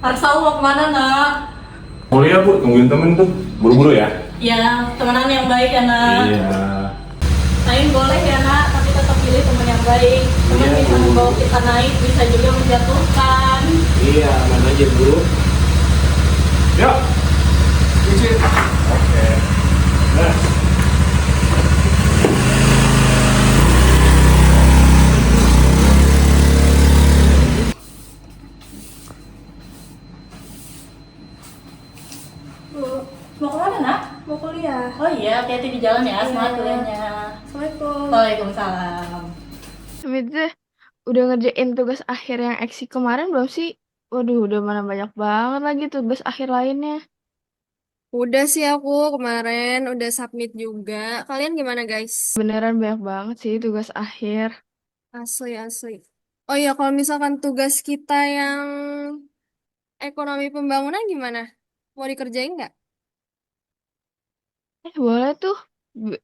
Marsal mau kemana, nak? Kuliah Bu, tungguin temen tuh. Buru-buru ya? Ya, temenan yang baik ya, nak. Iya. Naik boleh ya, nak, tapi tetap pilih teman yang baik. Teman Iya, bisa Bu. membawa kita naik, bisa juga menjatuhkan. Iya, aman aja bro. Yuk. Cuci. Oke. Nah. Bu, mau kemana, nak? Mau kuliah. Oh iya, hati-hati di jalan ya, Iya. semangat kuliahnya. Assalamualaikum. Waalaikumsalam. Itu udah ngerjain tugas akhir yang eksi kemarin belum sih? Waduh, udah mana banyak banget lagi tugas akhir lainnya. Udah sih aku kemarin udah submit juga. Kalian gimana guys? Beneran banyak banget sih tugas akhir. Asli asli. Oh iya kalau misalkan tugas kita yang ekonomi pembangunan gimana? Mau dikerjain nggak? Boleh tuh.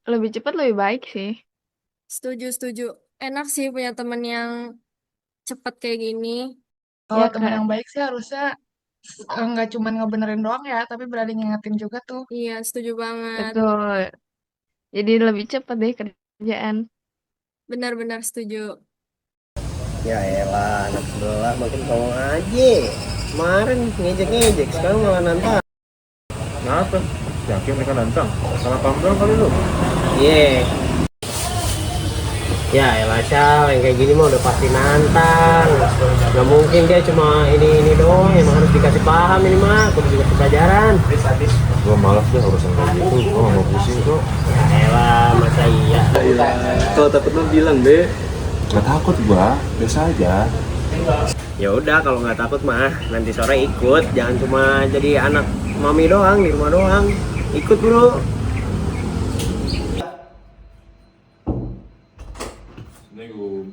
Lebih cepat lebih baik sih. Setuju setuju. Enak sih punya temen yang cepet kayak gini. Kalau Ya, teman Kak. yang baik sih harusnya nggak cuma ngebenerin doang ya, tapi berani ngingetin juga tuh. Iya setuju banget. Betul. Jadi lebih cepat deh kerjaan. Benar-benar setuju. Ya elah, anak sebelah makin songong aja. Kemarin ngejek-ngejek, sekarang malah nantang. Kenapa? Yakin mereka nantang? Salah paham doang kali lu. Iya. Ya elah Syal, yang kayak gini mah udah pasti nantang. Gak mungkin dia cuma ini doang, emang harus dikasih paham ini mah, kudu dikasih pelajaran. Gua malas deh urusan kayak gitu. Gua nggak mau pusing kok. Ya elah, masa iya. Kalau takut mah bilang deh. Gak takut gua, biasa aja. Ya udah kalau nggak takut mah nanti sore ikut, jangan cuma jadi anak mami doang di rumah doang. Ikut bro. Assalamualaikum.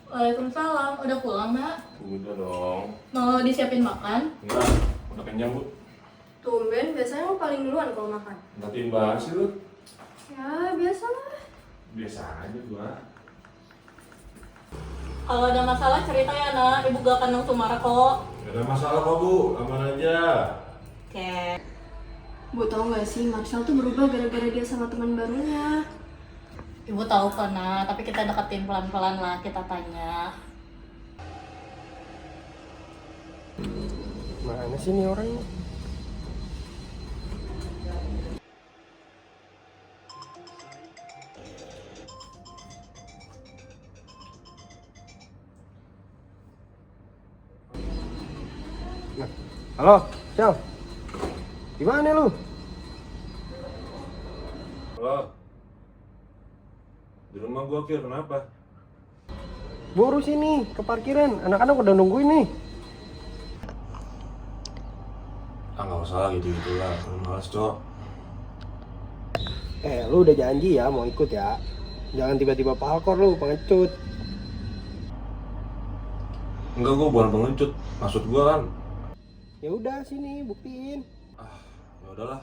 Waalaikumsalam. Udah pulang, nak? Udah dong. Mau disiapin makan? Enggak, udah kenyang Bu. Tumben biasanya lo paling duluan kalau makan. Ngatiin banget sih lu. Ya biasa lah. Biasa aja gua. Kalau ada masalah cerita ya, nak. Ibu gak akan langsung marah kok. Gak ada masalah kok Bu, aman aja. Oke. Bu tau gak sih Marshall tuh berubah gara-gara dia sama teman barunya. Ibu tahu kok, nak. Tapi kita deketin pelan-pelan lah. Kita tanya. Mana sih nih orang? Halo, Syal. Gimana lu? Halo. Di rumah gua Kir, kenapa? Buru sini ke parkiran, anak-anak udah nungguin nih. Ah nggak usah gitu-gitu lah, lu males Cok. Lu udah janji ya mau ikut ya. Jangan tiba-tiba palkor lu, pengecut. Enggak, gua bukan pengecut. Maksud gua kan, Ya udah sini buktiin. ya udahlah.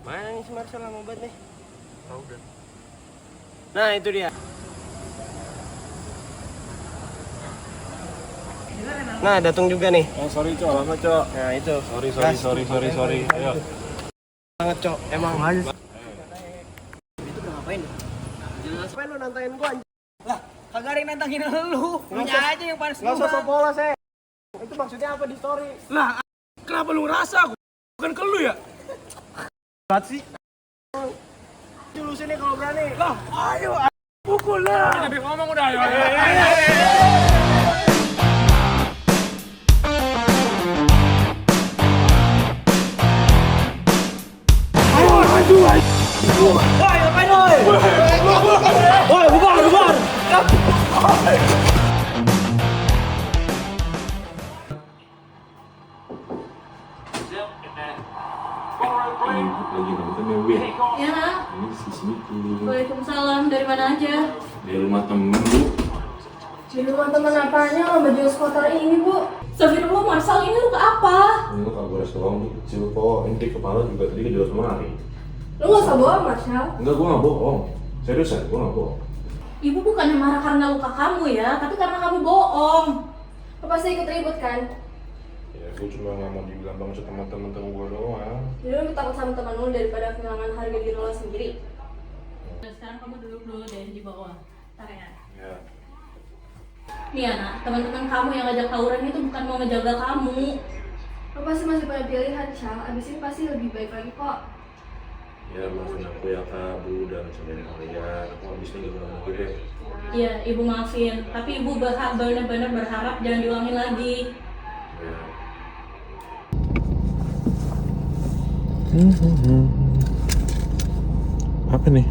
Mana nih si Marcel lama banget nih? Udah. Nah itu dia. Nah datang juga nih. Oh sorry Cok, lama Cok. Nah itu. Sorry. Ayo. Banget cok. Emang aja. Itu udah ngapain? Jelas. Ngapain lu nantangin gua? Lah kagak ada yang nantangin lu. Punya aja yang panas. Nggak usah polos Itu maksudnya apa di story? Lah, kenapa lu ngerasa? Bukan ke lu ya? Buat sih. Lu sini kalau berani. Lah, ayo pukul lah. Tapi ngomong udah ayo. Woi, ngapain woi? Woi, bubar. Lagi nonton ya Win. Ya, nak. Ini sini. Waalaikumsalam. Dari mana aja? Di rumah temen Bu. Di rumah teman apanya lo baju sekotor ini bu? Astagfirullah, Marsal, ini luka apa? Ini kok kalau restoran tuh kecil kok. Ini di kepala juga tadi kejual semari. Lo gak usah bohong Marshall. Enggak, gua nggak bohong. Seriusan, gue gak bohong. Ibu bukannya marah karena luka kamu ya, tapi karena kamu bohong. Lo pasti ikut ribut kan? Ya, gue cuma gak mau dibilang bangsa sama temen-temen gue doang. Jadi lo takut sama teman lo daripada kehilangan harga diri lo sendiri. Nah, sekarang kamu duduk dulu deh di bawah. Ntar ya. Ya. Nih anak, teman-teman kamu yang ngajak tawuran itu bukan mau ngejaga kamu. Lo pasti masih punya pilihan, Syal. Abis ini pasti lebih baik lagi kok. Ya, maafin aku yang kabur dan sebenarnya kalian. Aku habis ini gak mau deh. Iya, ibu maafin. Tapi ibu benar-benar berharap jangan diulangin lagi. Ya. Apa nih?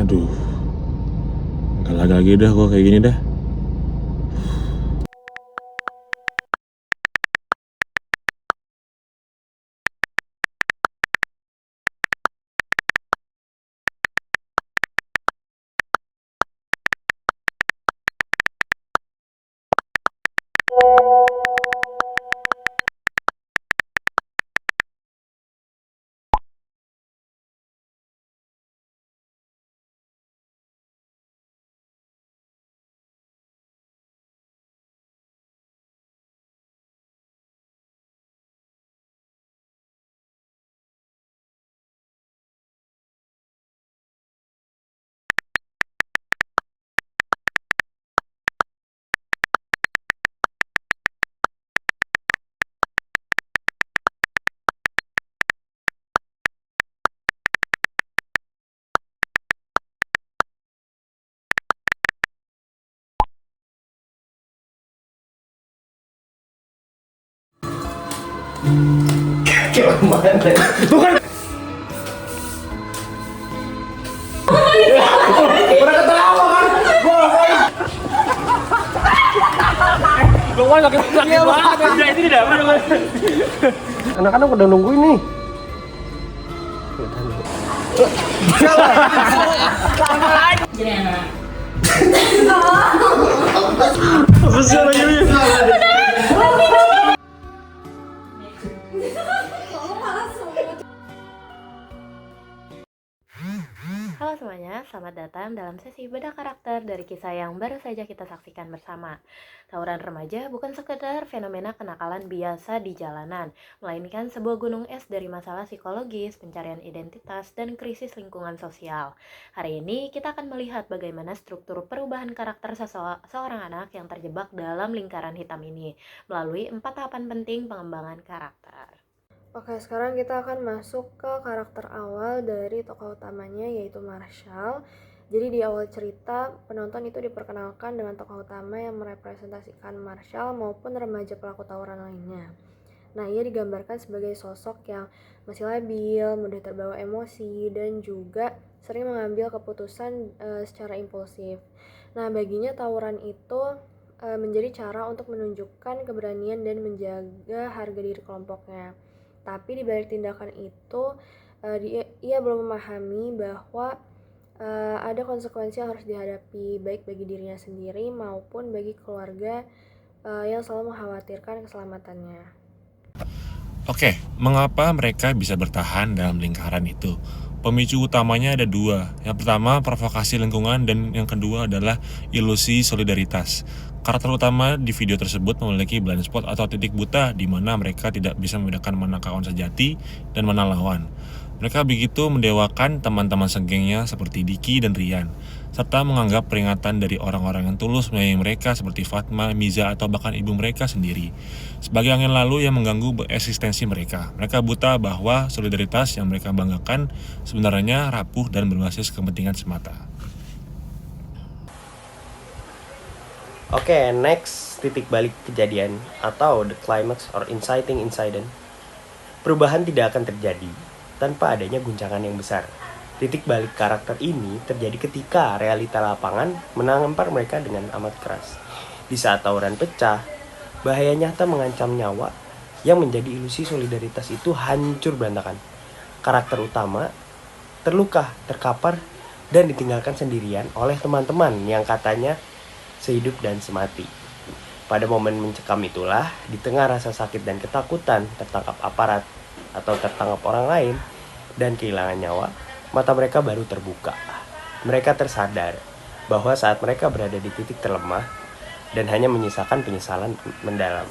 Aduh, nggak lagi dah kok kayak gini dah. Anak-anak udah nungguin nih. Jadi anak. Halo semuanya, selamat datang dalam sesi bedah karakter dari kisah yang baru saja kita saksikan bersama. Tawuran remaja bukan sekedar fenomena kenakalan biasa di jalanan, melainkan sebuah gunung es dari masalah psikologis, pencarian identitas, dan krisis lingkungan sosial. Hari ini kita akan melihat bagaimana struktur perubahan karakter seorang anak yang terjebak dalam lingkaran hitam ini, melalui 4 tahapan penting pengembangan karakter. Oke, sekarang kita akan masuk ke karakter awal dari tokoh utamanya, yaitu Marshall. Jadi di awal cerita, penonton itu diperkenalkan dengan tokoh utama yang merepresentasikan Marshall maupun remaja pelaku tawuran lainnya. Nah, ia digambarkan sebagai sosok yang masih labil, mudah terbawa emosi, dan juga sering mengambil keputusan secara impulsif. Nah, baginya tawuran itu menjadi cara untuk menunjukkan keberanian dan menjaga harga diri kelompoknya. Tapi di balik tindakan itu, ia belum memahami bahwa ada konsekuensi yang harus dihadapi, baik bagi dirinya sendiri maupun bagi keluarga yang selalu mengkhawatirkan keselamatannya. Oke, mengapa mereka bisa bertahan dalam lingkaran itu? Pemicu utamanya ada 2. Yang pertama, provokasi lingkungan, dan yang kedua adalah ilusi solidaritas. Karakter utama di video tersebut memiliki blind spot atau titik buta di mana mereka tidak bisa membedakan mana kawan sejati dan mana lawan. Mereka begitu mendewakan teman-teman segengnya seperti Diki dan Rian, serta menganggap peringatan dari orang-orang yang tulus menyayangi mereka seperti Fatma, Miza, atau bahkan ibu mereka sendiri sebagai angin lalu yang mengganggu eksistensi mereka. Mereka buta bahwa solidaritas yang mereka banggakan sebenarnya rapuh dan berbasis kepentingan semata. Oke, next titik balik kejadian atau the climax or inciting incident. Perubahan tidak akan terjadi tanpa adanya guncangan yang besar. Titik balik karakter ini terjadi ketika realita lapangan menampar mereka dengan amat keras. Di saat tawuran pecah, bahaya nyata mengancam nyawa yang menjadi ilusi solidaritas itu hancur berantakan. Karakter utama terluka, terkapar, dan ditinggalkan sendirian oleh teman-teman yang katanya sehidup dan semati. Pada momen mencekam itulah, di tengah rasa sakit dan ketakutan tertangkap aparat atau tertangkap orang lain dan kehilangan nyawa, mata mereka baru terbuka. Mereka tersadar bahwa saat mereka berada di titik terlemah dan hanya menyisakan penyesalan mendalam.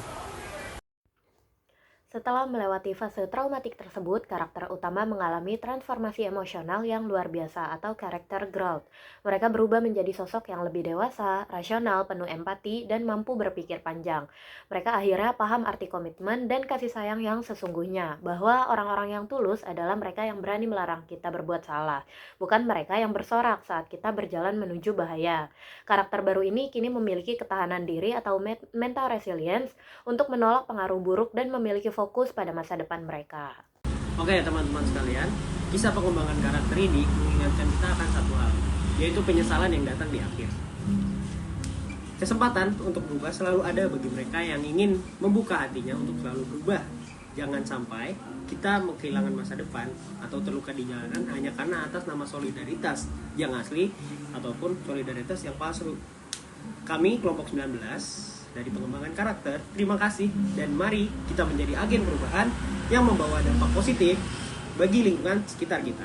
Setelah melewati fase traumatik tersebut, karakter utama mengalami transformasi emosional yang luar biasa atau character growth. Mereka berubah menjadi sosok yang lebih dewasa, rasional, penuh empati, dan mampu berpikir panjang. Mereka akhirnya paham arti komitmen dan kasih sayang yang sesungguhnya, bahwa orang-orang yang tulus adalah mereka yang berani melarang kita berbuat salah, bukan mereka yang bersorak saat kita berjalan menuju bahaya. Karakter baru ini kini memiliki ketahanan diri atau mental resilience untuk menolak pengaruh buruk dan memiliki fokus pada masa depan mereka. Oke teman-teman sekalian, kisah pengembangan karakter ini mengingatkan kita akan satu hal, yaitu penyesalan yang datang di akhir. Kesempatan untuk berubah selalu ada bagi mereka yang ingin membuka hatinya untuk selalu berubah. Jangan sampai kita kehilangan masa depan atau terluka di jalanan hanya karena atas nama solidaritas yang asli ataupun solidaritas yang palsu. Kami kelompok 19 dari pengembangan karakter, terima kasih dan mari kita menjadi agen perubahan yang membawa dampak positif bagi lingkungan sekitar kita.